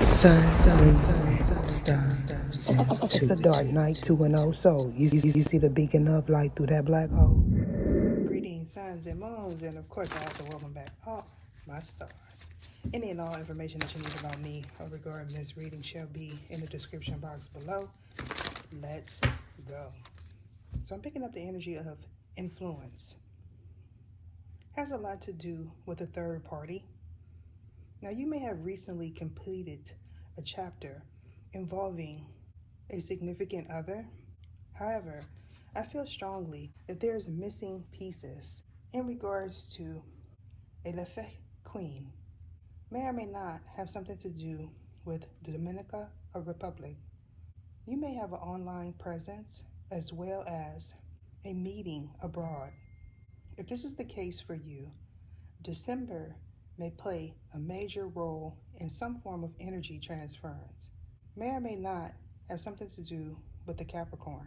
Sun, moon, stars. It's a dark night, 2-0. So, you see the beacon of light through that black hole? Greetings, suns and moons, and of course I have to welcome back all my stars. Any and all information that you need about me regarding this reading shall be in the description box below. Let's go. So I'm picking up the energy of influence. Has a lot to do with a third party. Now you may have recently completed a chapter involving a significant other. However, I feel strongly that there's missing pieces in regards to a Leffe queen. May or may not have something to do with the Dominica Republic. You may have an online presence as well as a meeting abroad. If this is the case for you, December may play a major role in some form of energy transference. May or may not have something to do with the Capricorn.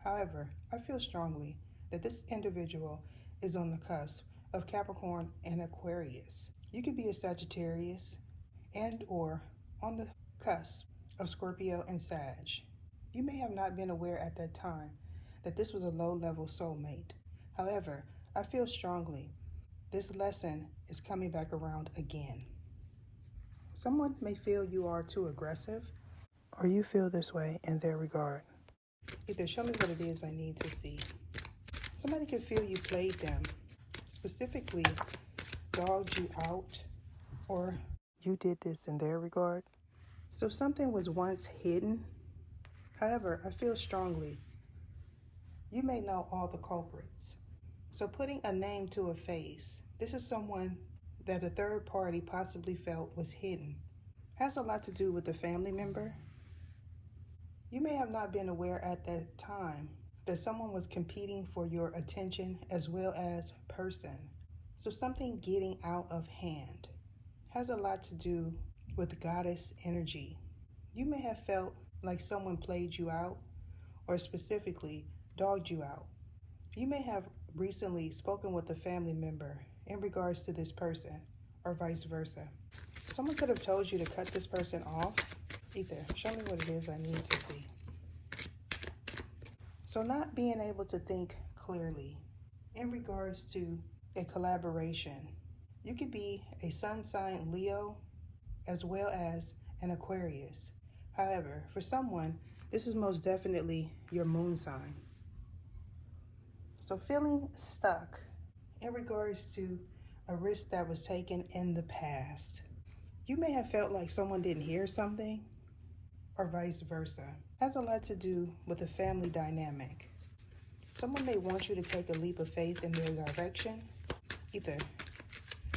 However, I feel strongly that this individual is on the cusp of Capricorn and Aquarius. You could be a Sagittarius and or on the cusp of Scorpio and Sag. You may have not been aware at that time that this was a low-level soulmate. However, I feel strongly this lesson is coming back around again. Someone may feel you are too aggressive, Or you feel this way in their regard? either show me what it is I need to see. Somebody could feel you played them, specifically dogged you out, or You did this in their regard? so something was once hidden. However, I feel strongly you may know all the culprits. So putting a name to a face, this is someone that a third party possibly felt was hidden. Has a lot to do with a family member. You may have not been aware at that time that someone was competing for your attention as well as person. So something getting out of hand has a lot to do with goddess energy. You may have felt like someone played you out or specifically dogged you out. You may have recently spoken with a family member in regards to this person or vice versa. Someone could have told you to cut this person off. Either show me what it is I need to see. So not being able to think clearly in regards to a collaboration. You could be a sun sign Leo as well as an Aquarius. However, for someone, this is most definitely your moon sign. So feeling stuck in regards to a risk that was taken in the past. You may have felt like someone didn't hear something or vice versa. Has a lot to do with a family dynamic. Someone may want you to take a leap of faith in their direction. Either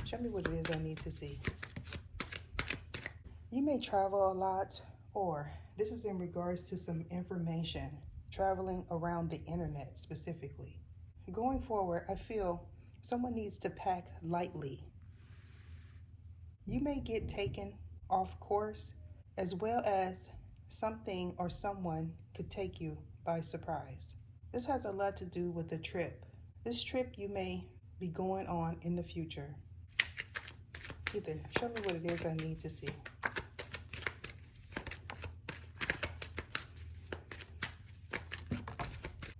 show me what it is I need to see. You may travel a lot, or this is in regards to some information traveling around the internet specifically. Going forward, I feel someone needs to pack lightly. You may get taken off course, as well as something or someone could take you by surprise. This has a lot to do with the trip. This trip you may be going on in the future. Either show me what it is I need to see.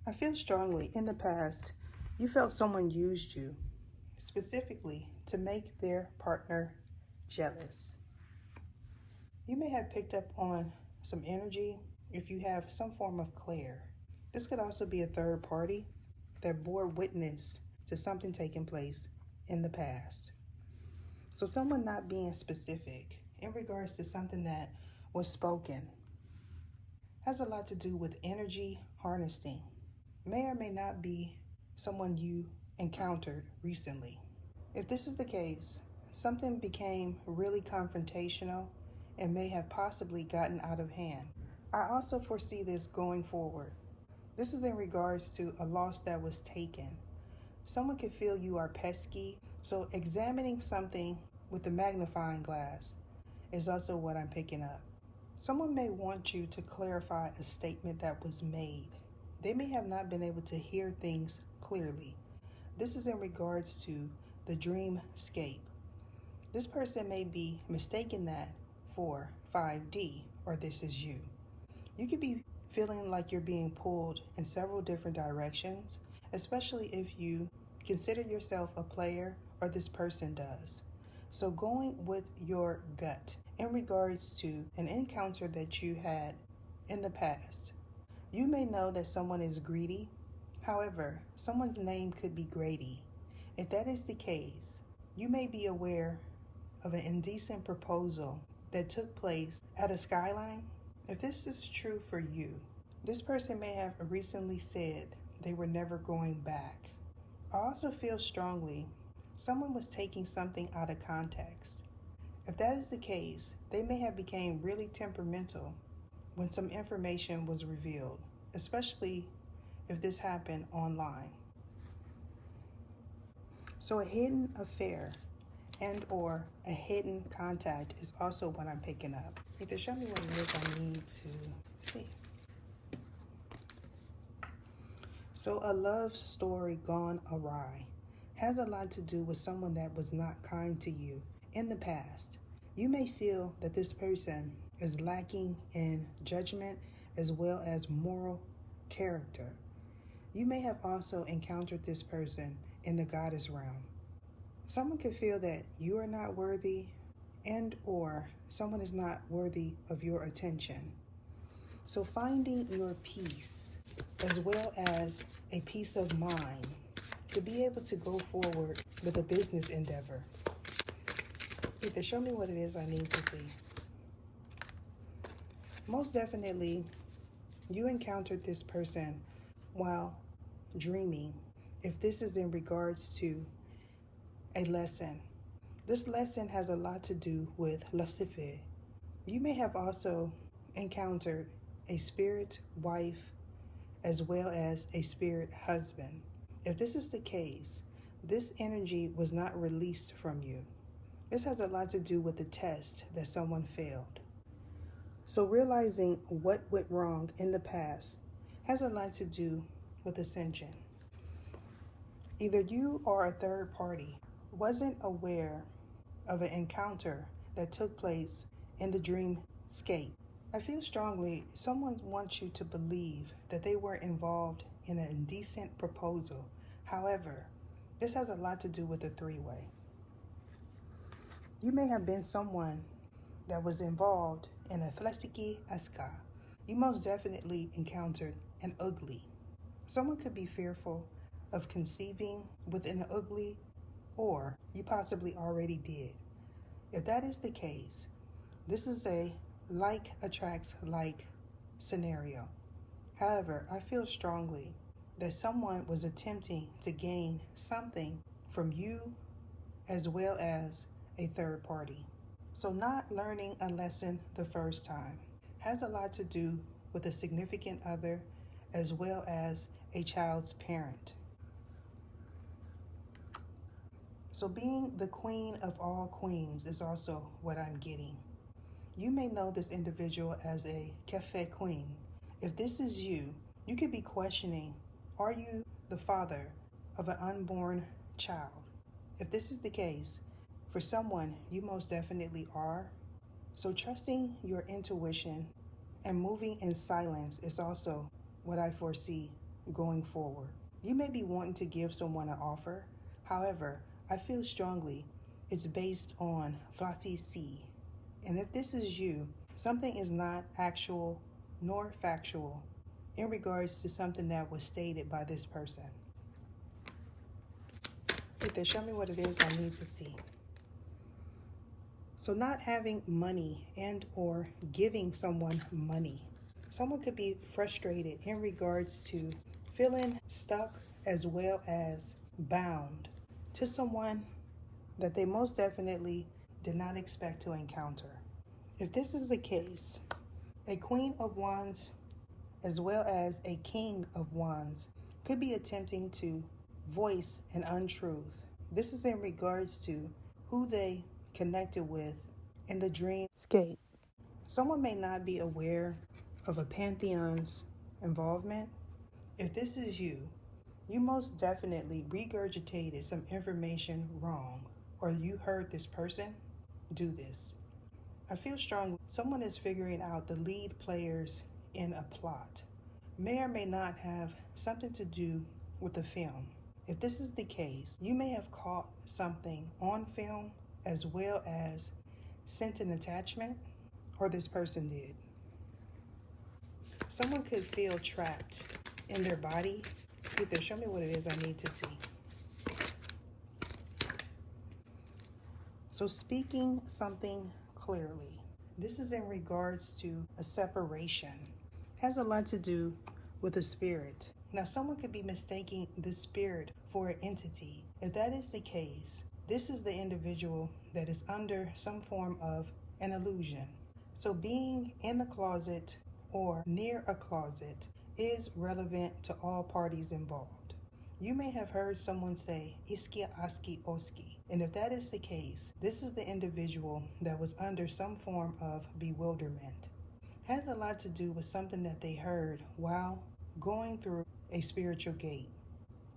I feel strongly in the past, you felt someone used you, specifically to make their partner jealous. You may have picked up on some energy if you have some form of clair. This could also be a third party that bore witness to something taking place in the past. So someone not being specific in regards to something that was spoken has a lot to do with energy harnessing. May or may not be someone you encountered recently. If this is the case, something became really confrontational and may have possibly gotten out of hand. I also foresee this going forward. This is in regards to a loss that was taken. Someone could feel you are pesky, so examining something with the magnifying glass is also what I'm picking up. Someone may want you to clarify a statement that was made. They may have not been able to hear things clearly. This is in regards to the dreamscape. This person may be mistaking that 4, 5D, or this is you. You could be feeling like you're being pulled in several different directions, especially if you consider yourself a player or this person does. So going with your gut in regards to an encounter that you had in the past. You may know that someone is greedy. However, someone's name could be Grady. If that is the case, you may be aware of an indecent proposal that took place at a skyline. If this is true for you, this person may have recently said they were never going back. I also feel strongly someone was taking something out of context. If that is the case, they may have become really temperamental when some information was revealed, especially if this happened online. So a hidden affair and or a hidden contact is also what I'm picking up. Either show me what it is I need to see. So a love story gone awry has a lot to do with someone that was not kind to you in the past. You may feel that this person is lacking in judgment as well as moral character. You may have also encountered this person in the goddess realm. Someone could feel that you are not worthy and or someone is not worthy of your attention. So finding your peace as well as a peace of mind to be able to go forward with a business endeavor. Either show me what it is I need to see. Most definitely, you encountered this person while dreaming. If this is in regards to a lesson, this lesson has a lot to do with Lucifer. You may have also encountered a spirit wife as well as a spirit husband. If this is the case, this energy was not released from you. This has a lot to do with the test that someone failed. So realizing what went wrong in the past has a lot to do with ascension. Either you or a third party wasn't aware of an encounter that took place in the dreamscape. I feel strongly someone wants you to believe that they were involved in an indecent proposal. However, this has a lot to do with a three-way. You may have been someone that was involved in a flesiki aska. You most definitely encountered an ugly. Someone could be fearful of conceiving within an ugly, or you possibly already did. If that is the case, this is a like attracts like scenario. However, I feel strongly that someone was attempting to gain something from you as well as a third party. So not learning a lesson the first time has a lot to do with a significant other as well as a child's parent. So being the queen of all queens is also what I'm getting. You may know this individual as a cafe queen. If this is you, you could be questioning, are you the father of an unborn child? If this is the case, for someone, you most definitely are. So trusting your intuition and moving in silence is also what I foresee going forward. You may be wanting to give someone an offer. However, I feel strongly it's based on fluffy C. And if this is you, something is not actual nor factual in regards to something that was stated by this person. Either show me what it is I need to see. So not having money and or giving someone money. Someone could be frustrated in regards to feeling stuck as well as bound to someone that they most definitely did not expect to encounter. If this is the case, a Queen of Wands as well as a King of Wands could be attempting to voice an untruth. This is in regards to who they connected with in the dreamscape. Someone may not be aware of a pantheon's involvement. If this is you, you most definitely regurgitated some information wrong, or you heard this person do this. I feel strongly someone is figuring out the lead players in a plot. May or may not have something to do with the film. If this is the case, you may have caught something on film as well as sent an attachment, or this person did. Someone could feel trapped in their body. Either show me what it is I need to see. So speaking something clearly. This is in regards to a separation. Has a lot to do with a spirit. Now someone could be mistaking the spirit for an entity. If that is the case, this is the individual that is under some form of an illusion. So being in the closet or near a closet is relevant to all parties involved. You may have heard someone say, iski aski oski. And if that is the case, this is the individual that was under some form of bewilderment. Has a lot to do with something that they heard while going through a spiritual gate.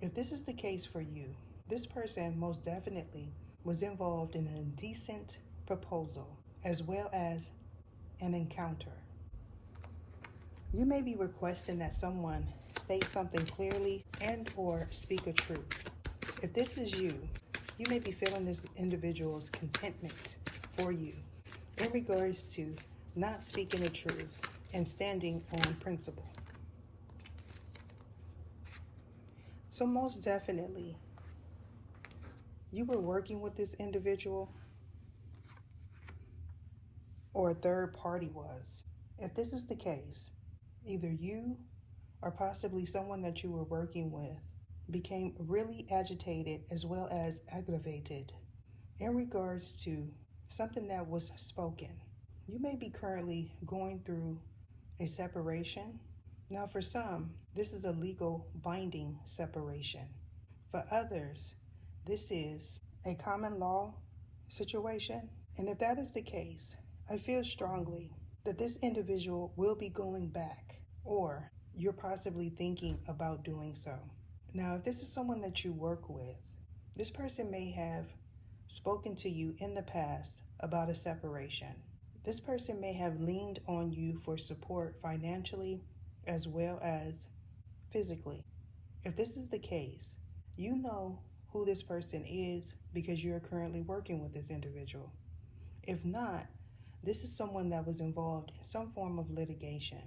If this is the case for you, this person most definitely was involved in an indecent proposal as well as an encounter. You may be requesting that someone state something clearly and or speak a truth. If this is you, you may be feeling this individual's contentment for you in regards to not speaking the truth and standing on principle. So most definitely, you were working with this individual or a third party was. If this is the case, either you or possibly someone that you were working with became really agitated as well as aggravated in regards to something that was spoken. You may be currently going through a separation. Now for some, this is a legal binding separation. For others, this is a common law situation. And if that is the case, I feel strongly that this individual will be going back, or you're possibly thinking about doing so. Now, if this is someone that you work with, this person may have spoken to you in the past about a separation. This person may have leaned on you for support financially as well as physically. If this is the case, you know who this person is because you're currently working with this individual. If not, this is someone that was involved in some form of litigation.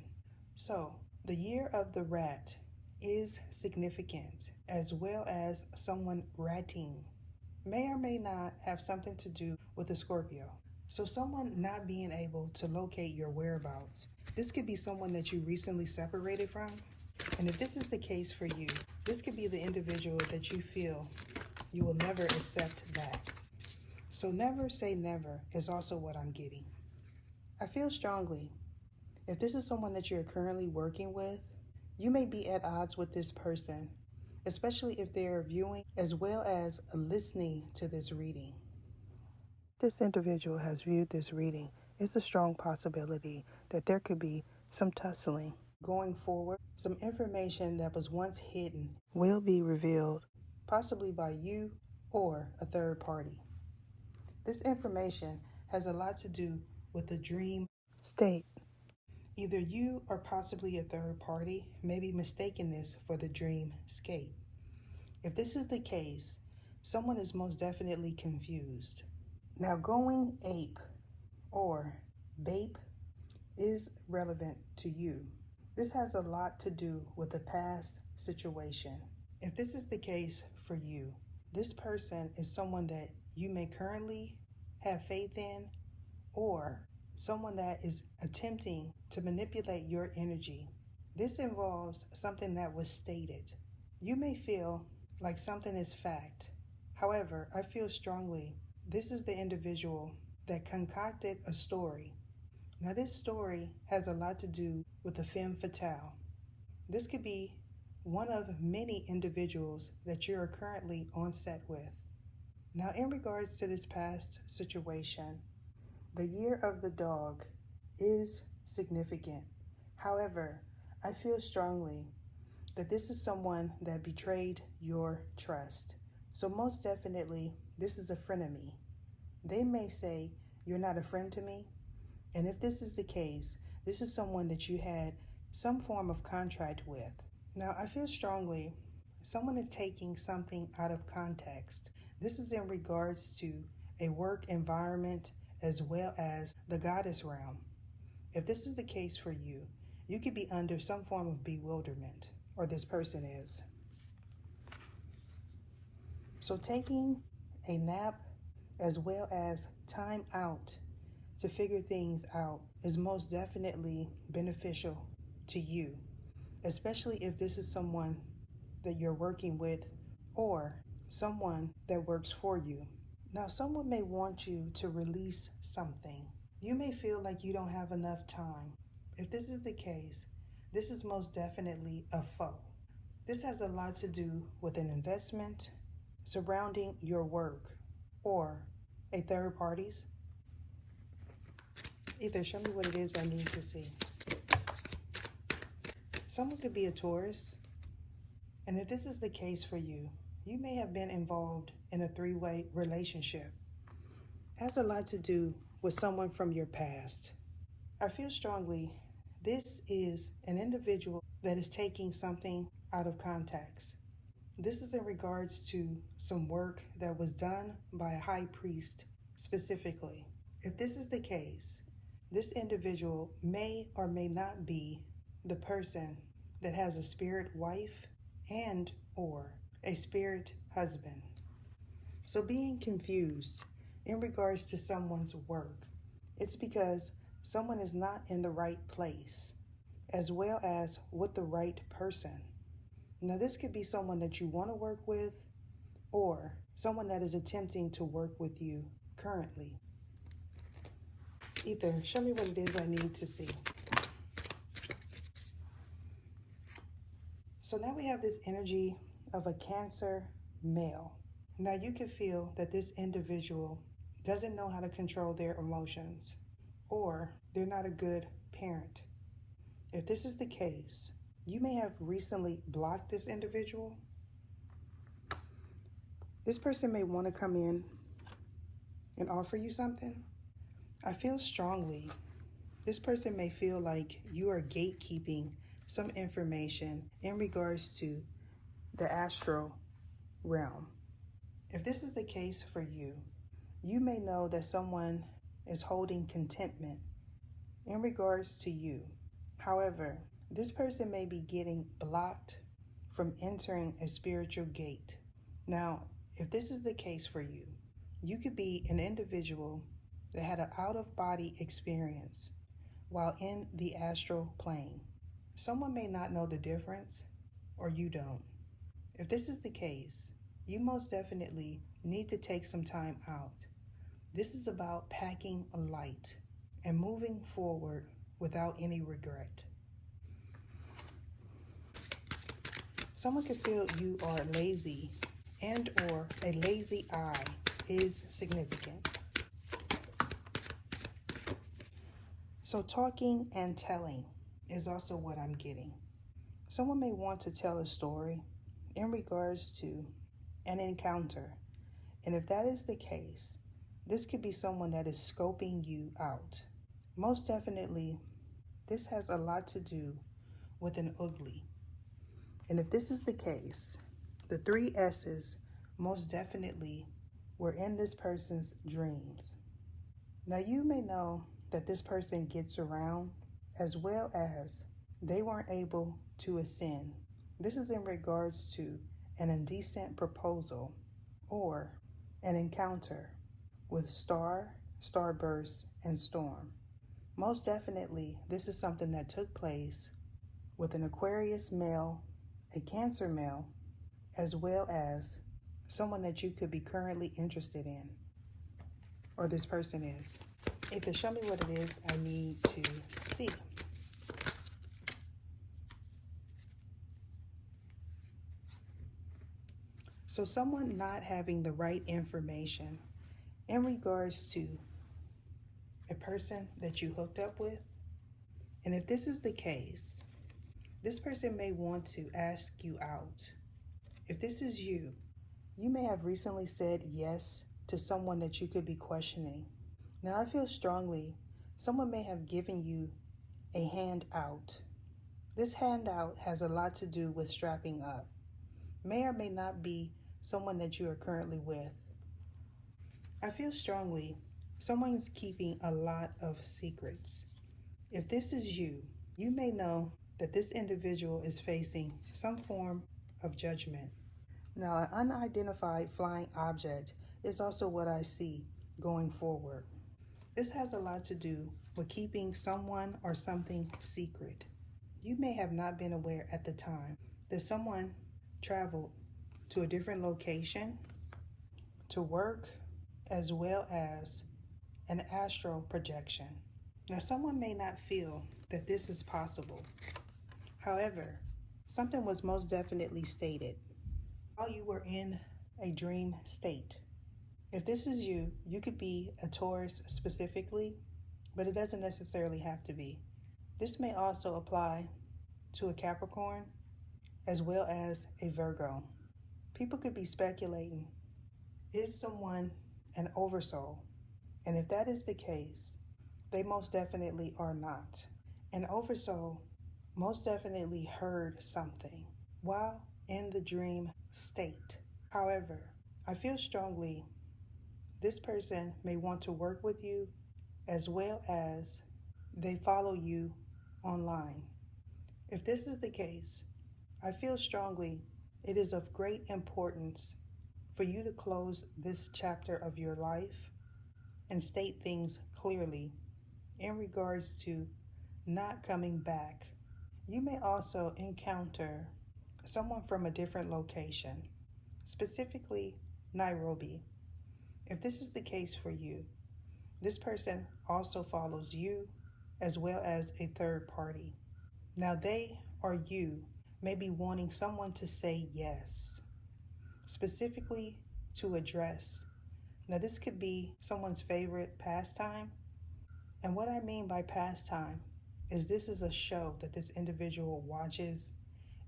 So, the year of the rat is significant, as well as someone ratting. May or may not have something to do with a Scorpio. So someone not being able to locate your whereabouts. This could be someone that you recently separated from. And if this is the case for you, this could be the individual that you feel you will never accept back. So never say never is also what I'm getting. I feel strongly, if this is someone that you're currently working with, you may be at odds with this person, especially if they're viewing as well as listening to this reading. This individual has viewed this reading. It's a strong possibility that there could be some tussling. Going forward, some information that was once hidden will be revealed, possibly by you or a third party. This information has a lot to do with the dream state. Either you or possibly a third party may be mistaking this for the dream scape. If this is the case, someone is most definitely confused. Now going ape or bape is relevant to you. This has a lot to do with a past situation. If this is the case for you, this person is someone that you may currently have faith in, or someone that is attempting to manipulate your energy. This involves something that was stated. You may feel like something is fact. However, I feel strongly this is the individual that concocted a story. Now this story has a lot to do with the femme fatale. This could be one of many individuals that you're currently on set with. Now in regards to this past situation, the year of the dog is significant. However, I feel strongly that this is someone that betrayed your trust. So most definitely, this is a frenemy. They may say, you're not a friend to me. And if this is the case, this is someone that you had some form of contract with. Now, I feel strongly someone is taking something out of context. This is in regards to a work environment as well as the goddess realm. If this is the case for you, you could be under some form of bewilderment, or this person is. So taking a nap as well as time out to figure things out is most definitely beneficial to you, especially if this is someone that you're working with or someone that works for you. Now, someone may want you to release something. You may feel like you don't have enough time. If this is the case, this is most definitely a foe. This has a lot to do with an investment surrounding your work or a third party's. Either show me what it is I need to see. Someone could be a Taurus. And if this is the case for you, you may have been involved in a three-way relationship. It has a lot to do with someone from your past. I feel strongly this is an individual that is taking something out of context. This is in regards to some work that was done by a high priest specifically. If this is the case, this individual may or may not be the person that has a spirit wife and or a spirit husband. So being confused in regards to someone's work, it's because someone is not in the right place as well as with the right person. Now, this could be someone that you want to work with or someone that is attempting to work with you currently. Either show me what it is I need to see. So now we have this energy of a Cancer male. Now you can feel that this individual doesn't know how to control their emotions or they're not a good parent. If this is the case, you may have recently blocked this individual. This person may want to come in and offer you something. I feel strongly this person may feel like you are gatekeeping some information in regards to the astral realm. If this is the case for you, you may know that someone is holding contentment in regards to you. However, this person may be getting blocked from entering a spiritual gate. Now, if this is the case for you, you could be an individual that had an out-of-body experience while in the astral plane. Someone may not know the difference, or you don't. If this is the case, you most definitely need to take some time out. This is about packing a light and moving forward without any regret. Someone could feel you are lazy and or a lazy eye is significant. So talking and telling is also what I'm getting. Someone may want to tell a story in regards to an encounter. And if that is the case, this could be someone that is scoping you out. Most definitely, this has a lot to do with an ugly. And if this is the case, the 3 S's most definitely were in this person's dreams. Now you may know that this person gets around as well as they weren't able to ascend. This is in regards to an indecent proposal or an encounter with star, starburst, and storm. Most definitely, this is something that took place with an Aquarius male, a Cancer male, as well as someone that you could be currently interested in, or this person is. Either show me what it is I need to see. So someone not having the right information in regards to a person that you hooked up with. And if this is the case, this person may want to ask you out. If this is you, you may have recently said yes to someone that you could be questioning. Now I feel strongly Someone may have given you a handout. This handout has a lot to do with strapping up. May or may not be someone that you are currently with. I feel strongly someone's keeping a lot of secrets. If this is you, you may know that this individual is facing some form of judgment. Now, an unidentified flying object is also what I see going forward. This has a lot to do with keeping someone or something secret. You may have not been aware at the time that someone traveled to a different location to work, as well as an astral projection. Now, someone may not feel that this is possible. However, something was most definitely stated while you were in a dream state. If this is you, you could be a Taurus specifically, but it doesn't necessarily have to be. This may also apply to a Capricorn as well as a Virgo. People could be speculating, is someone an oversoul? And if that is the case, they most definitely are not. An oversoul most definitely heard something while in the dream state. However, I feel strongly this person may want to work with you as well as they follow you online. If this is the case, I feel strongly it is of great importance for you to close this chapter of your life and state things clearly in regards to not coming back. You may also encounter someone from a different location, specifically Nairobi. If this is the case for you, this person also follows you as well as a third party. Now they or you may be wanting someone to say yes, specifically to address. Now this could be someone's favorite pastime. And what I mean by pastime is this is a show that this individual watches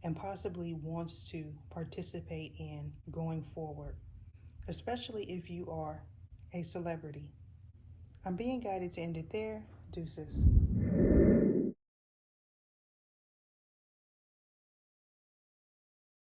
and possibly wants to participate in going forward, especially if you are a celebrity. I'm being guided to end it there. Deuces.